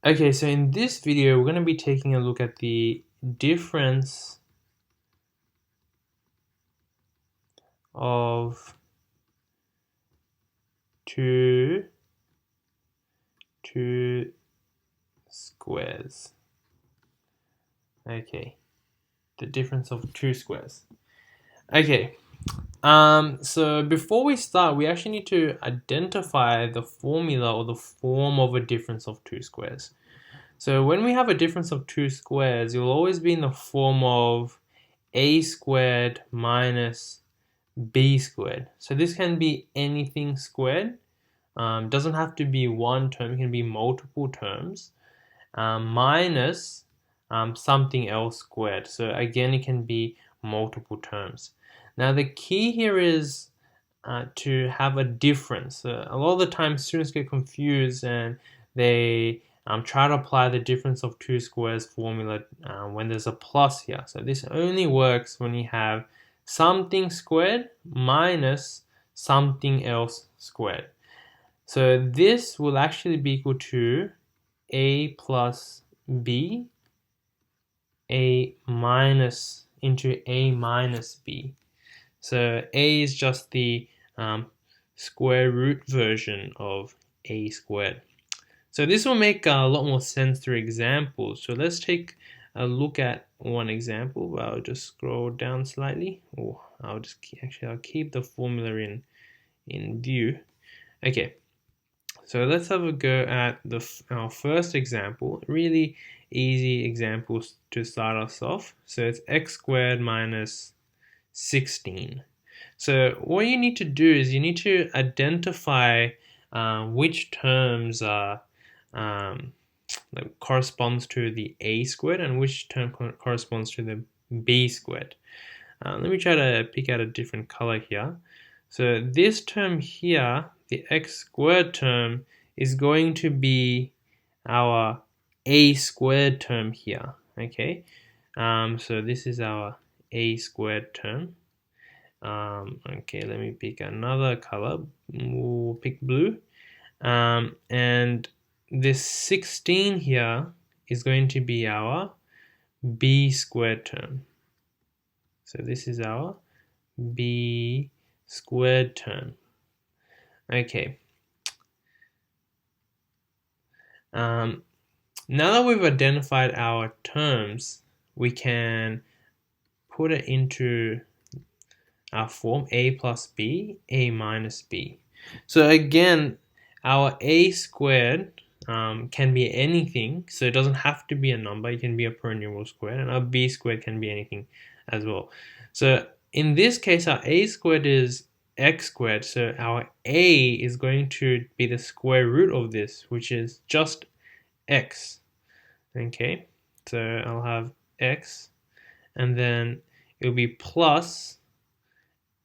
Okay, so in this video, we're going to be taking a look at the difference of two squares. Okay, the difference of two squares. Okay, so before we start, we actually need to identify the formula or the form of a difference of two squares. So when we have a difference of two squares, it will always be in the form of a squared minus b squared. So this can be anything squared. Doesn't have to be one term, it can be multiple terms. Minus something else squared. So again, it can be multiple terms. Now the key here is to have a difference. A lot of the time students get confused and they try to apply the difference of two squares formula when there's a plus here. So this only works when you have something squared minus something else squared. So this will actually be equal to a plus b, a minus into a minus b. So a is just the square root version of a squared. So this will make a lot more sense through examples. So let's take a look at one example. I'll just scroll down slightly. Oh, I'll keep the formula in view. Okay, so let's have a go at our first example. Really easy example to start us off. So it's x squared minus 16. So what you need to do is you need to identify which terms are corresponds to the a squared and which term corresponds to the b squared. Let me try to pick out a different color here. So this term here, the x squared term, is going to be our a squared term here. Okay, so this is our a squared term. Okay, let me pick another color. We'll pick blue. And this 16 here is going to be our b squared term. So this is our b squared term. Okay. Now that we've identified our terms, we can put it into our form a plus b, a minus b. So again, our a squared can be anything, so it doesn't have to be a number, it can be a polynomial squared, and our b squared can be anything as well. So in this case, our a squared is x squared, so our a is going to be the square root of this, which is just x. Okay, so I'll have x, and then it'll be plus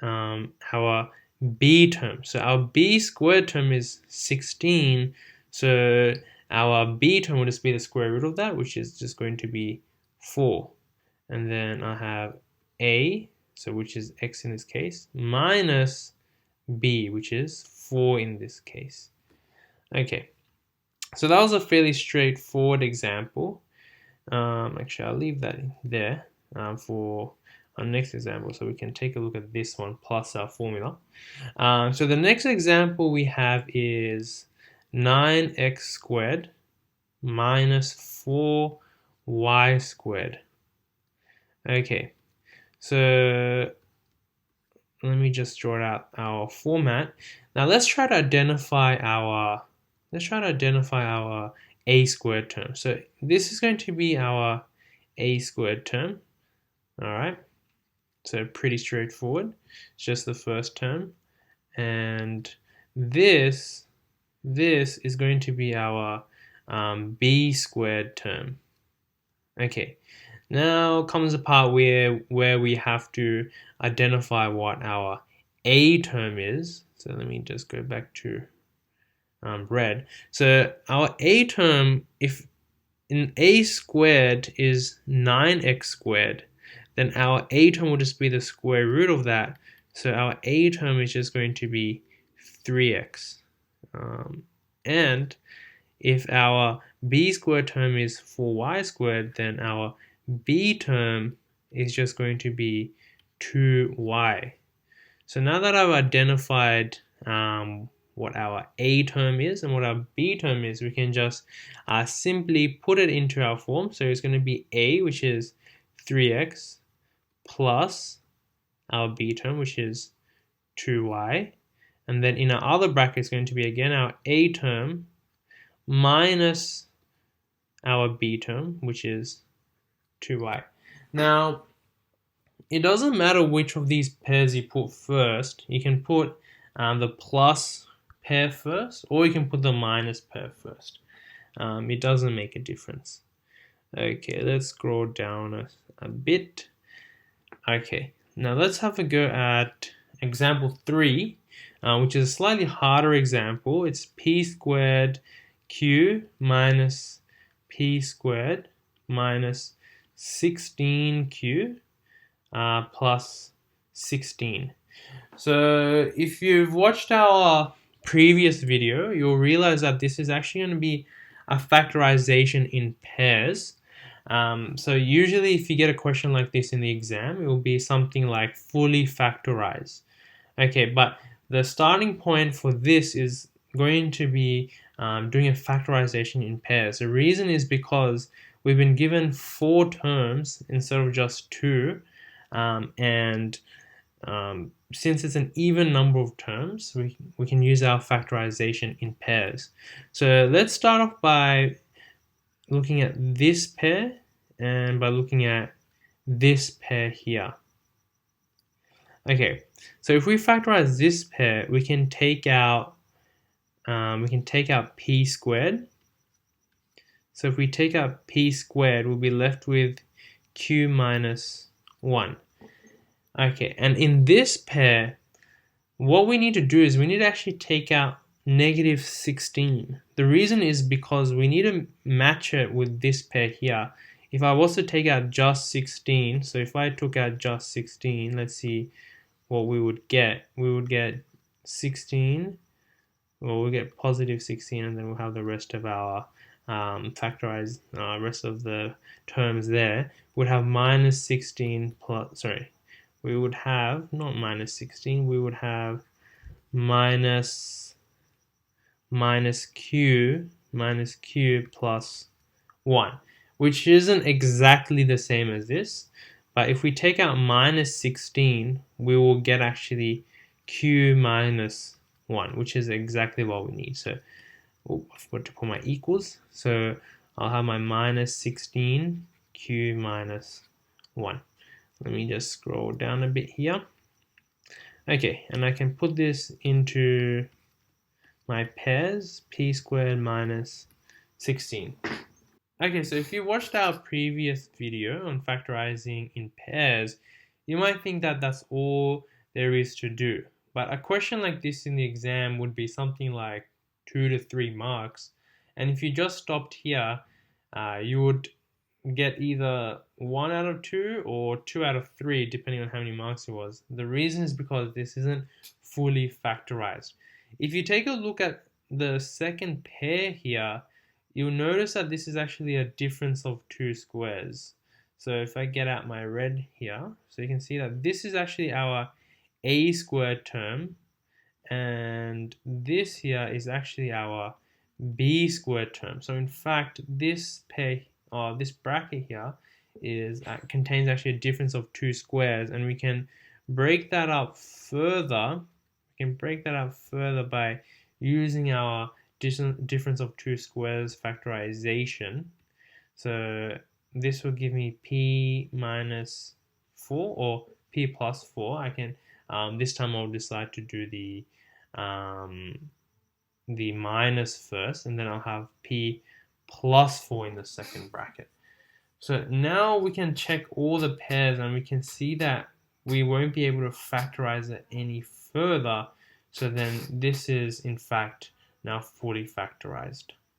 our b term. So our b squared term is 16, so our b term will just be the square root of that, which is just going to be 4. And then I have a, so which is x in this case, minus b, which is 4 in this case. Okay, so that was a fairly straightforward example. Actually, I'll leave that there for our next example, so we can take a look at this one plus our formula. So the next example we have is 9x squared minus 4y squared. Okay, so let me just draw out our format. Now let's try to identify our a squared term. So this is going to be our a squared term. All right. So pretty straightforward. It's just the first term. And this is going to be our b squared term. Okay. Now comes the part where we have to identify what our a term is. So let me just go back to red. So our a term, if in a squared is 9x squared, then our a term will just be the square root of that. So our a term is just going to be 3x. And if our b squared term is 4y squared, then our b term is just going to be 2y. So now that I've identified what our a term is and what our b term is, we can just simply put it into our form. So it's going to be a, which is 3x, plus our b term, which is 2y. And then in our other bracket is going to be again our a term minus our b term, which is 2y. Now, it doesn't matter which of these pairs you put first. You can put the plus pair first, or you can put the minus pair first. It doesn't make a difference. Okay, let's scroll down a bit. Okay, now let's have a go at example 3, which is a slightly harder example. It's p squared q minus p squared minus 16q plus 16. So if you've watched our previous video, you'll realize that this is actually going to be a factorization in pairs. So usually if you get a question like this in the exam, it will be something like fully factorize. Okay, but the starting point for this is going to be doing a factorization in pairs. The reason is because we've been given 4 terms instead of just 2, and since it's an even number of terms, we can use our factorization in pairs. So let's start off by looking at this pair and by looking at this pair here. Okay, so if we factorize this pair, we can take out p squared. So if we take out p squared, we'll be left with q minus 1. Okay, and in this pair, what we need to do is we need to actually take out negative 16. The reason is because we need to match it with this pair here. If I was to take out just 16, so if I took out just 16, let's see what we would get. We would get 16, well, we'll get positive 16, and then we'll have the rest of our factorized, rest of the terms there. We'd have minus 16 plus, sorry, we would have, not minus 16, we would have minus q plus 1, which isn't exactly the same as this, but if we take out minus 16, we will get actually q minus 1, which is exactly what we need. So I forgot to put my equals, so I'll have my minus 16 q minus 1. Let me just scroll down a bit here. Okay, and I can put this into my pairs, p squared minus 16. Okay, so if you watched our previous video on factorizing in pairs, you might think that that's all there is to do. But a question like this in the exam would be something like 2 to 3 marks. And if you just stopped here, you would get either 1 out of 2 or 2 out of 3, depending on how many marks it was. The reason is because this isn't fully factorized. If you take a look at the second pair here, you'll notice that this is actually a difference of 2 squares. So if I get out my red here, so you can see that this is actually our a squared term, and this here is actually our b squared term. So in fact, this pair, or this bracket here, contains actually a difference of 2 squares, and we can break that up further. We can break that up further by using our difference of 2 squares factorization. So this will give me p minus 4 or p plus 4. I can this time I'll decide to do the minus first, and then I'll have p plus 4 in the second bracket. So now we can check all the pairs, and we can see that we won't be able to factorize it any further. So then this is in fact now fully factorized.